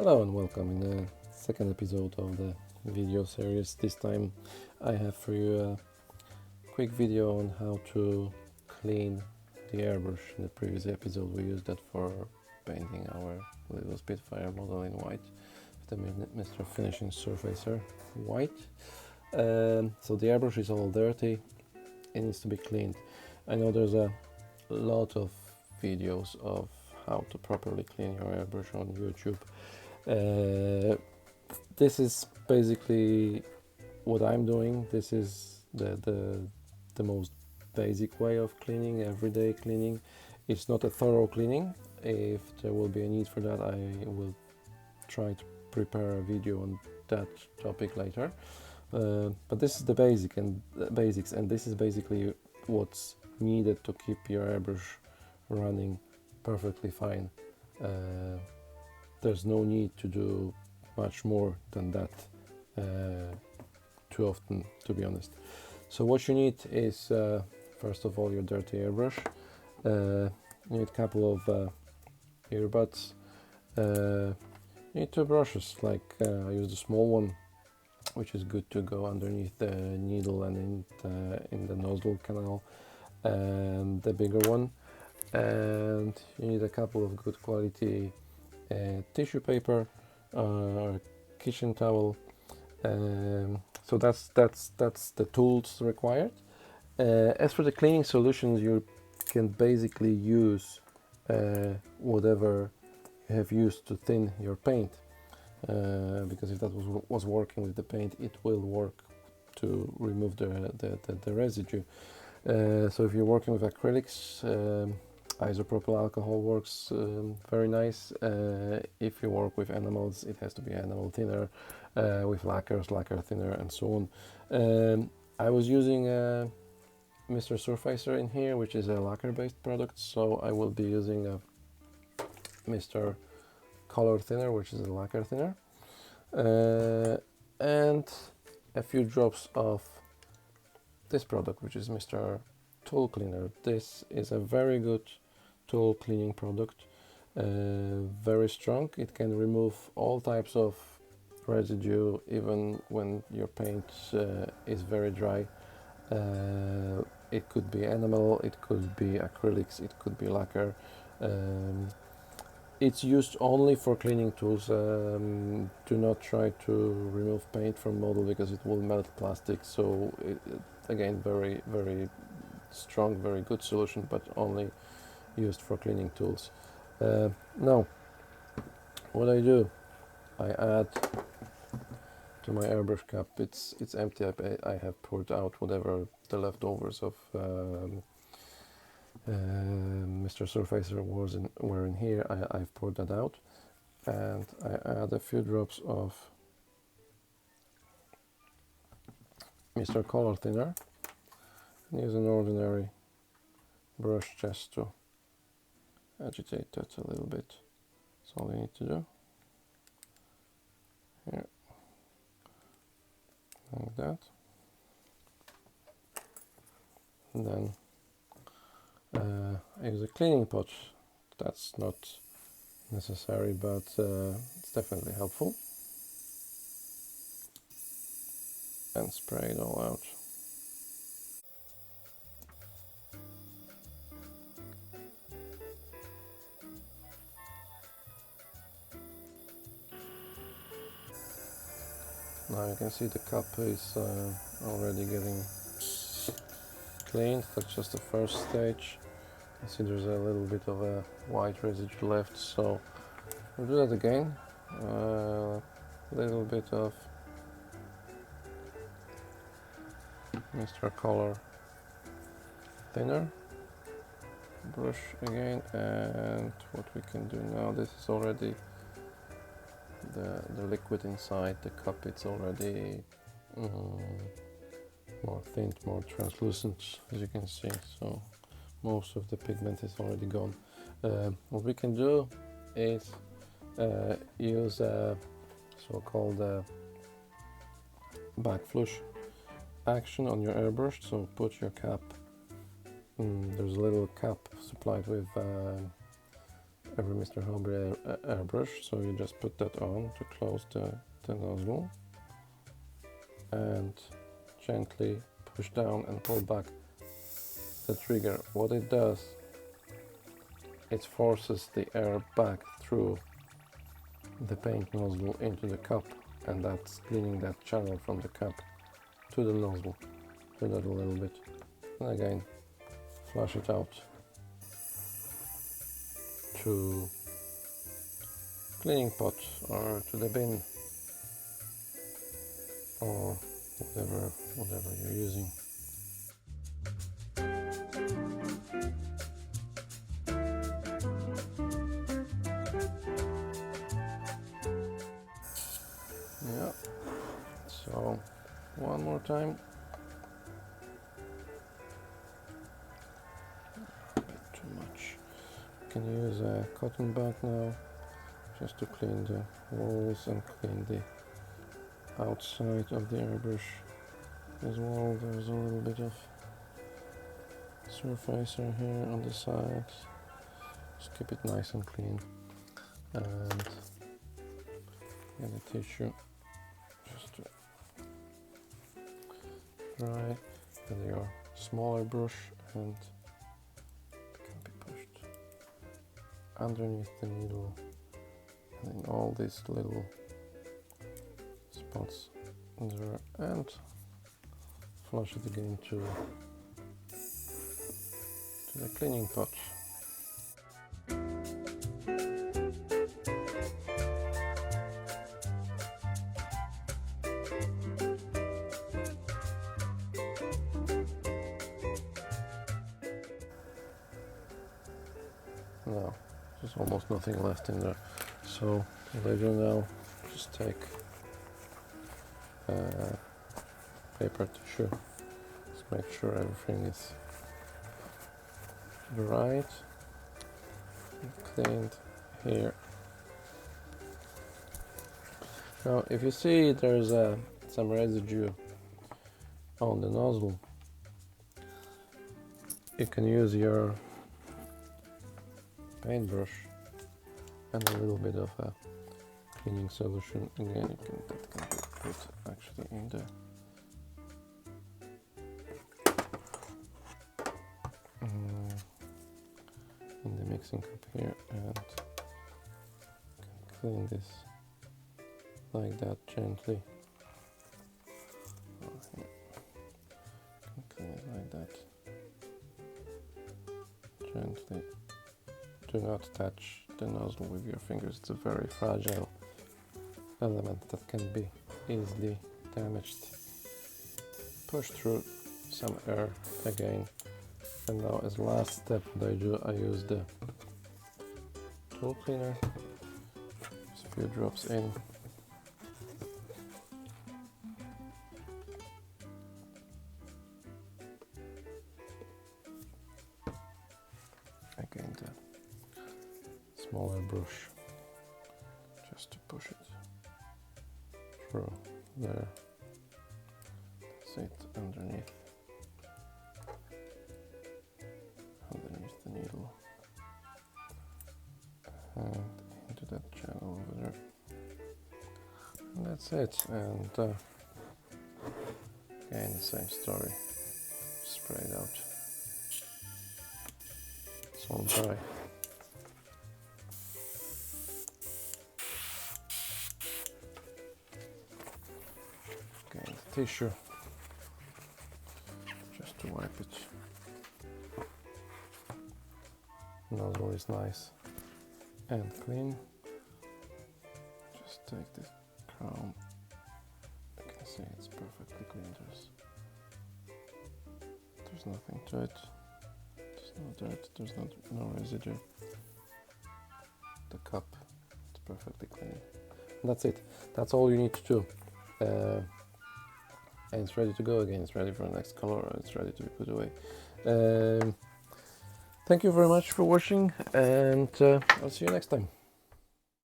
Hello and welcome in the second episode of the video series. This time I have for you a quick video on how to clean the airbrush. In the previous episode we used that for painting our little Spitfire model in white, the Mr. Finishing Surfacer white. So the airbrush is all dirty, it needs to be cleaned. I know there's a lot of videos of how to properly clean your airbrush on YouTube. This is basically what I'm doing. This is the most basic way of cleaning, everyday cleaning. It's not a thorough cleaning. If there will be a need for that, I will try to prepare a video on that topic later. But this is the basics, and this is basically what's needed to keep your airbrush running perfectly fine. There's no need to do much more than that too often, to be honest. So what you need is first of all your dirty airbrush. You need a couple of earbuds. You need two brushes, like I use the small one, which is good to go underneath the needle and in the nozzle canal, and the bigger one. And you need a couple of good quality tissue paper or kitchen towel. So that's the tools required. As for the cleaning solutions, you can basically use whatever you have used to thin your paint, because if that was working with the paint, it will work to remove the residue. So if you're working with acrylics, isopropyl alcohol works very nice. If you work with enamels, it has to be enamel thinner. With lacquers, lacquer thinner, and so on. I was using Mr. Surfacer in here, which is a lacquer-based product, so I will be using a Mr. Color Thinner, which is a lacquer thinner, and a few drops of this product, which is Mr. Tool Cleaner. This is a very good tool cleaning product, very strong. It can remove all types of residue, even when your paint is very dry. It could be enamel, it could be acrylics, it could be lacquer. It's used only for cleaning tools. Do not try to remove paint from model because it will melt plastic. So again, very strong, very good solution, but only used for cleaning tools. Now, what I do, I add to my airbrush cap. It's empty. I have poured out whatever the leftovers of Mr. Surfacer were in here. I've poured that out, and I add a few drops of Mr. Color Thinner. Use an ordinary brush just to agitate that a little bit. That's all you need to do. Here, like that. And then I use a cleaning pot. That's not necessary, but it's definitely helpful. And spray it all out. Now you can see the cup is already getting cleaned. That's just the first stage. You see there's a little bit of a white residue left, so we'll do that again. A little bit of Mr. Color Thinner. Brush again, and what we can do now, this is already the liquid inside the cup. It's already more thin, more translucent, as you can see, so most of the pigment is already gone. What we can do is use a so-called back flush action on your airbrush. So put your cap, there's a little cap supplied with every Mr. Hobby airbrush. So you just put that on to close the nozzle and gently push down and pull back the trigger. What it does, it forces the air back through the paint nozzle into the cup, and that's cleaning that channel from the cup to the nozzle. Do that a little bit, and again flush it out to cleaning pot or to the bin or whatever you're using. Yeah, so one more time. A bit too much. You can use a cotton bag now just to clean the walls and clean the outside of the airbrush as well. There's a little bit of surfacer here on the sides. Just keep it nice and clean, and get a tissue just to dry, and your smaller brush, and it can be pushed underneath the needle and in all these little spots there, and flush it again to the cleaning pot. Now there's almost nothing left in there, so what I do now, just take paper tissue, just make sure everything is right and cleaned here. Now if you see there's some residue on the nozzle, you can use your paintbrush and a little bit of a cleaning solution. Again, that can be put actually in the mixing cup here, and clean this like that gently. Clean it like that gently. Do not touch the nozzle with your fingers. It's a very fragile element that can be easily damaged. Push through some air again, and now as last step what I do, I use the tool cleaner. Just a few drops in. Again the smaller brush, just to push it through there. That's it, underneath the needle and into that channel over there. And that's it, and again the same story, spray it out. It's all dry. Again the tissue, just to wipe it. Nozzle is nice and clean. Just take this crown. You can see it's perfectly clean. There's nothing to it. There's no dirt. There's no residue. The cup, it's perfectly clean. And that's it. That's all you need to do. And it's ready to go again. It's ready for the next color. It's ready to be put away. Thank you very much for watching, and I'll see you next time.